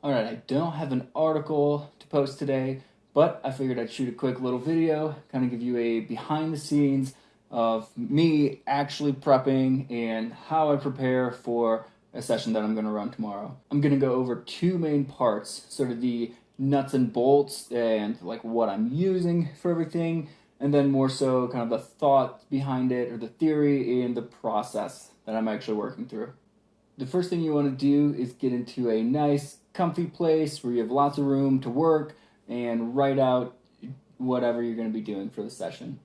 Alright, I don't have an article to post today, but I figured I'd shoot a quick little video, kind of give you a behind the scenes of me actually prepping and how I prepare for a session that I'm going to run tomorrow. I'm going to go over two main parts, sort of the nuts and bolts and like what I'm using for everything, and then more so kind of the thought behind it or the theory and the process that I'm actually working through. The first thing you want to do is get into a nice, comfy place where you have lots of room to work and write out whatever you're going to be doing for the session.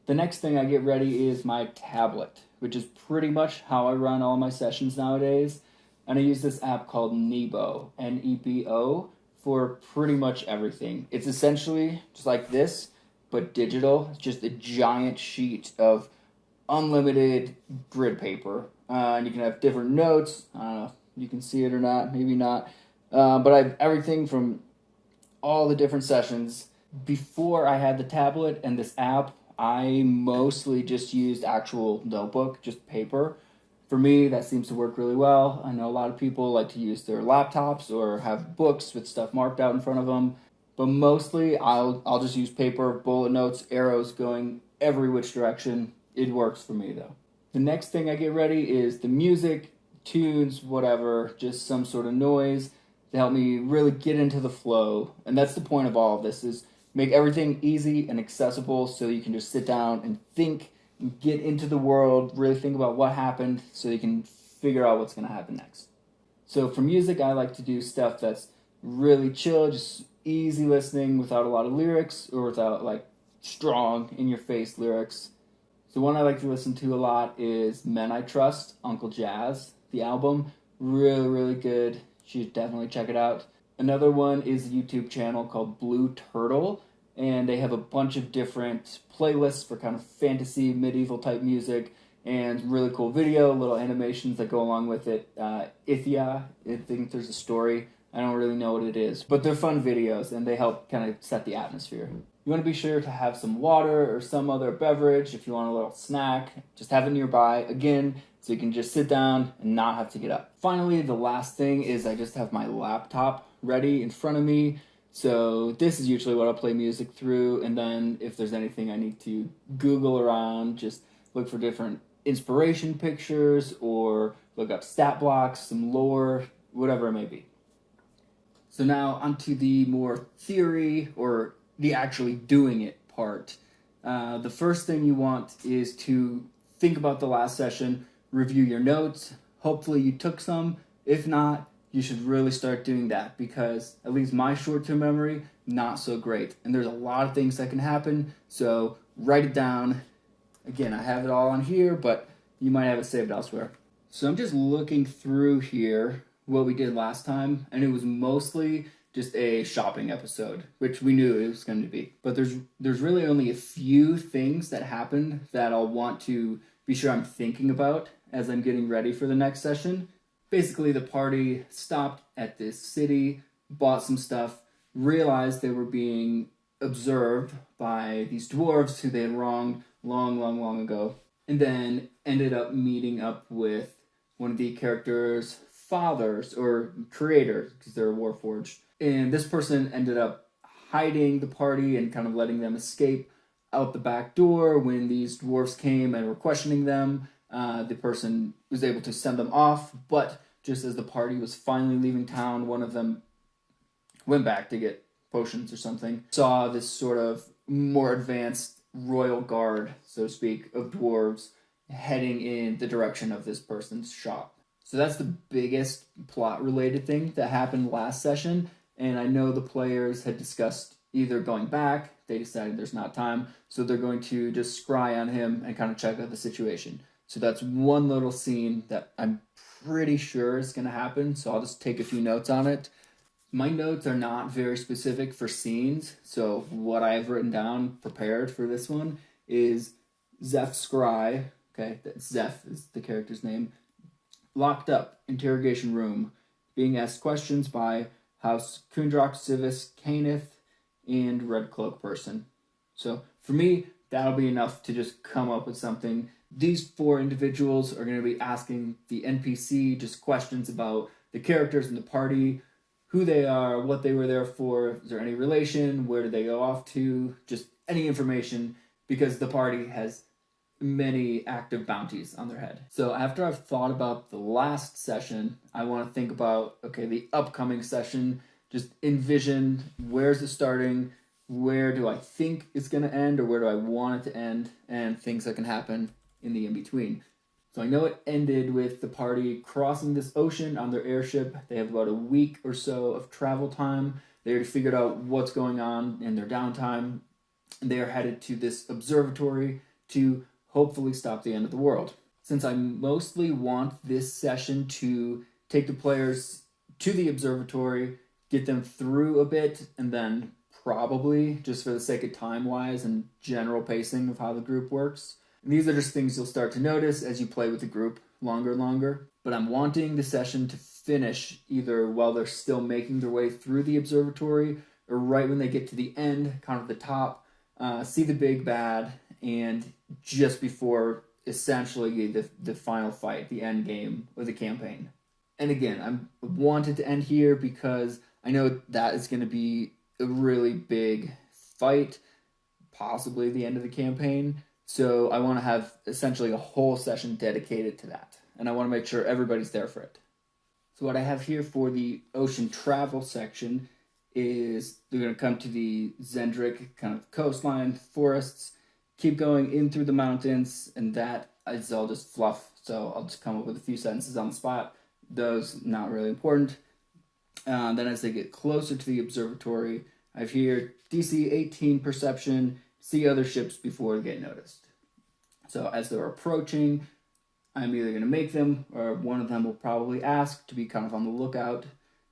The next thing I get ready is my tablet, which is pretty much how I run all my sessions nowadays. And I use this app called Nebo, Nebo, for pretty much everything. It's essentially just like this, but digital. It's just a giant sheet of unlimited grid paper. And you can have different notes. I don't know if you can see it or not, maybe not. But I have everything from all the different sessions. Before I had the tablet and this app, I mostly just used actual notebook, just paper. For me, that seems to work really well. I know a lot of people like to use their laptops or have books with stuff marked out in front of them. But mostly, I'll just use paper, bullet notes, arrows going every which direction. It works for me though. The next thing I get ready is the music, tunes, whatever, just some sort of noise to help me really get into the flow. And that's the point of all of this, is make everything easy and accessible so you can just sit down and think and get into the world, really think about what happened so you can figure out what's going to happen next. So for music, I like to do stuff that's really chill, just easy listening without a lot of lyrics or without like strong in your face lyrics. So one I like to listen to a lot is Men I Trust, Uncle Jazz, the album. Really, really good. You should definitely check it out. Another one is a YouTube channel called Blue Turtle, and they have a bunch of different playlists for kind of fantasy, medieval type music, and really cool video, little animations that go along with it. Ithia, I think there's a story. I don't really know what it is, but they're fun videos, and they help kind of set the atmosphere. You want to be sure to have some water or some other beverage. If you want a little snack, just have it nearby, again, so you can just sit down and not have to get up. Finally, the last thing is I just have my laptop ready in front of me. So this is usually what I'll play music through, and then if there's anything I need to Google around, just look for different inspiration pictures or look up stat blocks, some lore, whatever it may be. So now onto the more theory or the actually doing it part. The first thing you want is to think about the last session, review your notes. Hopefully you took some. If not, you should really start doing that, because at least my short-term memory, not so great. And there's a lot of things that can happen, so write it down. Again, I have it all on here, but you might have it saved elsewhere. So I'm just looking through here what we did last time, and it was mostly just a shopping episode, which we knew it was going to be. But there's really only a few things that happened that I'll want to be sure I'm thinking about as I'm getting ready for the next session. Basically, the party stopped at this city, bought some stuff, realized they were being observed by these dwarves who they had wronged long ago, and then ended up meeting up with one of the characters' fathers or creators, because they're warforged. And this person ended up hiding the party and kind of letting them escape out the back door. When these dwarves came and were questioning them, the person was able to send them off, but just as the party was finally leaving town, one of them went back to get potions or something, saw this sort of more advanced royal guard, so to speak, of dwarves heading in the direction of this person's shop. So that's the biggest plot-related thing that happened last session, and I know the players had discussed either going back, they decided there's not time, so they're going to just scry on him and kind of check out the situation. So that's one little scene that I'm pretty sure is going to happen, so I'll just take a few notes on it. My notes are not very specific for scenes, so what I've written down, prepared for this one, is Zeph Scry, okay, Zeph is the character's name, locked up, interrogation room, being asked questions by House Kundrak, Civis, Caneth, and Red Cloak person. So for me, that'll be enough to just come up with something. These four individuals are going to be asking the NPC just questions about the characters in the party, who they are, what they were there for, is there any relation, where did they go off to, just any information, because the party has many active bounties on their head. So after I've thought about the last session, I want to think about, okay, the upcoming session, just envision where's it starting, where do I think it's going to end, or where do I want it to end, and things that can happen in the in-between. So I know it ended with the party crossing this ocean on their airship. They have about a week or so of travel time. They already figured out what's going on in their downtime. And they are headed to this observatory to hopefully stop the end of the world. Since I mostly want this session to take the players to the observatory, get them through a bit, and then probably, just for the sake of time-wise and general pacing of how the group works, and these are just things you'll start to notice as you play with the group longer and longer. But I'm wanting the session to finish either while they're still making their way through the observatory or right when they get to the end, kind of the top, see the big bad, and just before essentially the final fight, the end game of the campaign. And again, I wanted to end here because I know that is going to be a really big fight, possibly the end of the campaign. So I want to have essentially a whole session dedicated to that. And I want to make sure everybody's there for it. So what I have here for the ocean travel section is they're going to come to the Zendrick kind of coastline, forests, keep going in through the mountains, and that is all just fluff. So I'll just come up with a few sentences on the spot. Those not really important. Then as they get closer to the observatory, I have here DC 18 perception, see other ships before they get noticed. So as they're approaching, I'm either going to make them, or one of them will probably ask to be kind of on the lookout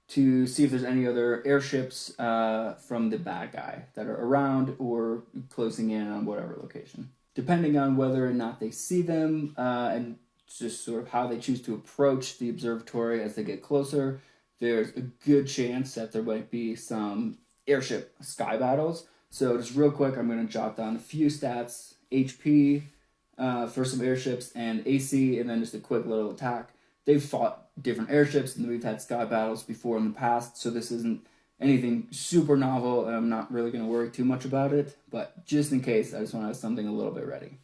to see if there's any other airships from the bad guy that are around or closing in on whatever location. Depending on whether or not they see them and just sort of how they choose to approach the observatory as they get closer, there's a good chance that there might be some airship sky battles. So just real quick, I'm going to jot down a few stats, HP for some airships and AC, and then just a quick little attack. They've fought different airships, and we've had sky battles before in the past, so this isn't anything super novel, and I'm not really going to worry too much about it, but just in case, I just want to have something a little bit ready.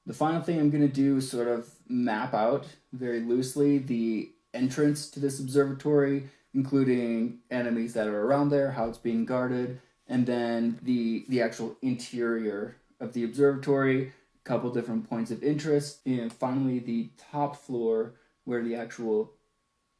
The final thing I'm going to do is sort of map out very loosely the entrance to this observatory, including enemies that are around there, how it's being guarded, and then the actual interior of the observatory, a couple different points of interest, and finally the top floor where the actual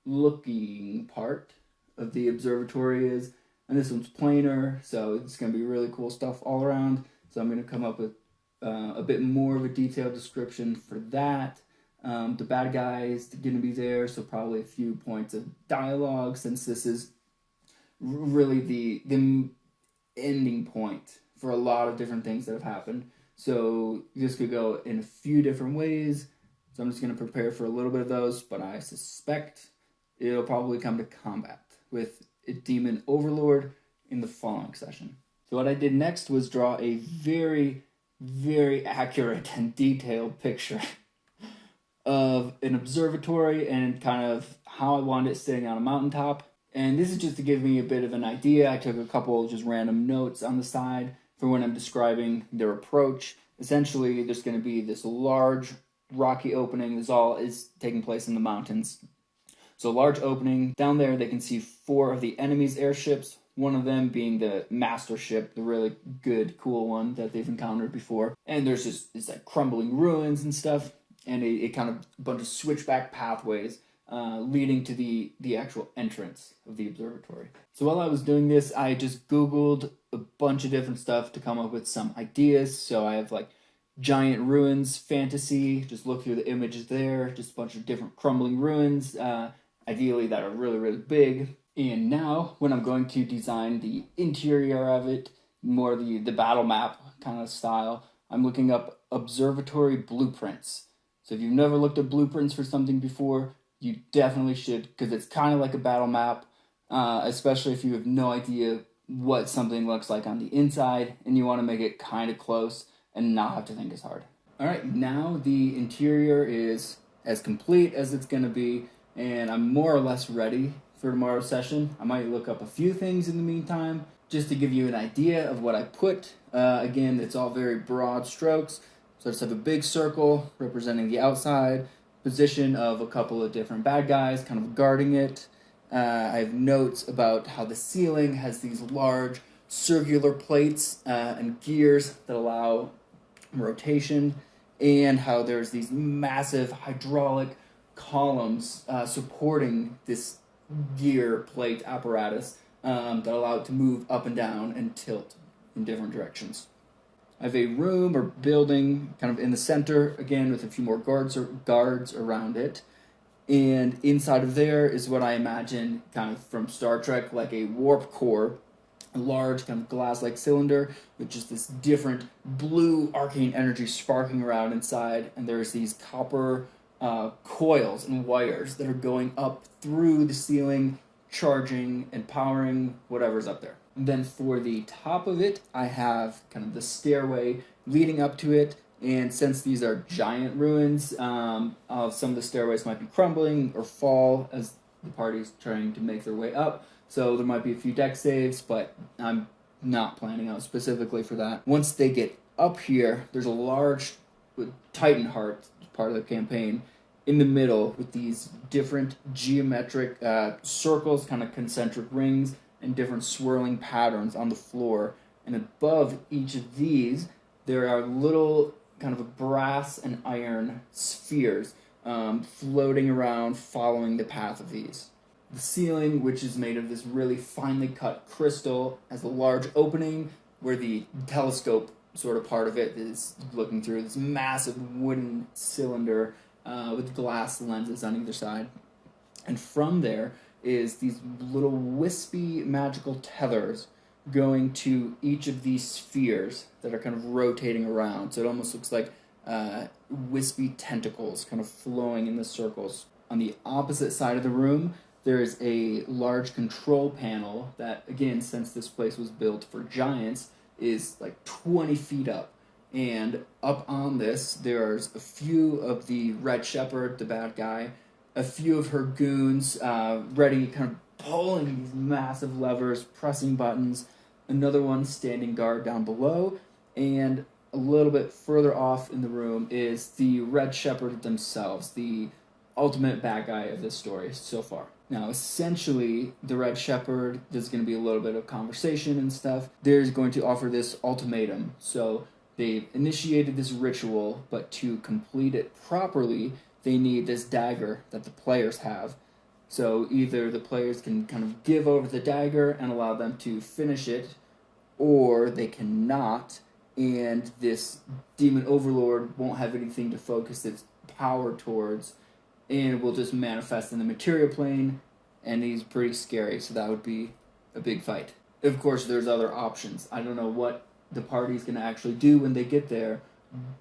looking part of the observatory is. And this one's planar, so it's going to be really cool stuff all around. So I'm going to come up with a bit more of a detailed description for that. The bad guy is going to be there, so probably a few points of dialogue, since this is really the ending point for a lot of different things that have happened. So this could go in a few different ways. So I'm just going to prepare for a little bit of those, but I suspect it'll probably come to combat with a demon overlord in the following session. So what I did next was draw a very, very accurate and detailed picture of an observatory and kind of how I wanted it sitting on a mountaintop. And this is just to give me a bit of an idea. I took a couple just random notes on the side for when I'm describing their approach. Essentially, there's going to be this large rocky opening. This all is taking place in the mountains. So large opening. Down there, they can see 4 of the enemy's airships, one of them being the master ship, the really good, cool one that they've encountered before. And there's just it's like crumbling ruins and stuff, and a kind of bunch of switchback pathways leading to the actual entrance of the observatory. So while I was doing this, I just Googled a bunch of different stuff to come up with some ideas. So I have like giant ruins fantasy, just look through the images there, just a bunch of different crumbling ruins, ideally that are really, really big. And now, when I'm going to design the interior of it, more the battle map kind of style, I'm looking up observatory blueprints. So if you've never looked at blueprints for something before, you definitely should, because it's kind of like a battle map, especially if you have no idea what something looks like on the inside, and you want to make it kind of close and not have to think as hard. All right, now the interior is as complete as it's going to be, and I'm more or less ready for tomorrow's session. I might look up a few things in the meantime, just to give you an idea of what I put. Again, it's all very broad strokes. So I just have a big circle representing the outside position of a couple of different bad guys kind of guarding it. I have notes about how the ceiling has these large circular plates and gears that allow rotation, and how there's these massive hydraulic columns supporting this gear plate apparatus that allow it to move up and down and tilt in different directions. I have a room or building kind of in the center, again with a few more guards around it. And inside of there is what I imagine kind of from Star Trek, like a warp core, a large kind of glass-like cylinder with just this different blue arcane energy sparking around inside. And there's these copper coils and wires that are going up through the ceiling, charging and powering whatever's up there. And then for the top of it, I have kind of the stairway leading up to it. And since these are giant ruins, some of the stairways might be crumbling or fall as the party's trying to make their way up. So there might be a few deck saves, but I'm not planning out specifically for that. Once they get up here, there's a large Titan heart, part of the campaign, in the middle with these different geometric circles, kind of concentric rings, and different swirling patterns on the floor. And above each of these, there are little kind of brass and iron spheres floating around following the path of these. The ceiling, which is made of this really finely cut crystal, has a large opening where the telescope sort of part of it is looking through this massive wooden cylinder with glass lenses on either side. And from there is these little wispy magical tethers going to each of these spheres that are kind of rotating around. So it almost looks like wispy tentacles kind of flowing in the circles. On the opposite side of the room, there is a large control panel that, again, since this place was built for giants, is like 20 feet up. And up on this, there's a few of the Red Shepherd, the bad guy, a few of her goons ready, kind of pulling these massive levers, pressing buttons, another one standing guard down below, and a little bit further off in the room is the Red Shepherd themselves, the ultimate bad guy of this story so far. Now, essentially, the Red Shepherd, there's going to be a little bit of conversation and stuff. There's going to offer this ultimatum. So they've initiated this ritual, but to complete it properly, they need this dagger that the players have. So either the players can kind of give over the dagger and allow them to finish it, or they cannot, and this demon overlord won't have anything to focus its power towards, and it will just manifest in the material plane, and he's pretty scary, so that would be a big fight. Of course, there's other options. I don't know what the party's going to actually do when they get there,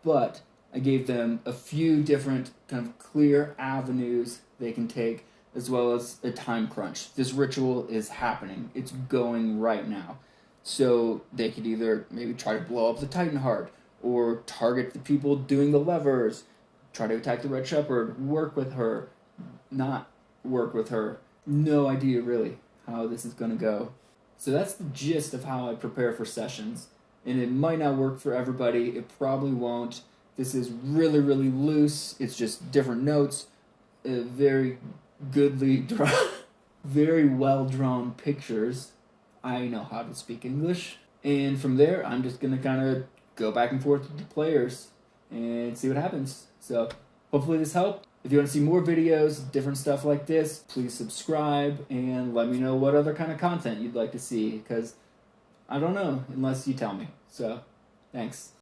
but I gave them a few different kind of clear avenues they can take, as well as a time crunch. This ritual is happening. It's going right now. So they could either maybe try to blow up the Titan Heart, or target the people doing the levers, try to attack the Red Shepherd, work with her, not work with her. No idea really how this is going to go. So that's the gist of how I prepare for sessions. And it might not work for everybody. It probably won't. This is really, really loose. It's just different notes, very goodly drawn, very well-drawn pictures. I know how to speak English. And from there, I'm just going to kind of go back and forth with the players and see what happens. So hopefully this helped. If you want to see more videos, different stuff like this, please subscribe and let me know what other kind of content you'd like to see, because I don't know unless you tell me. So, thanks.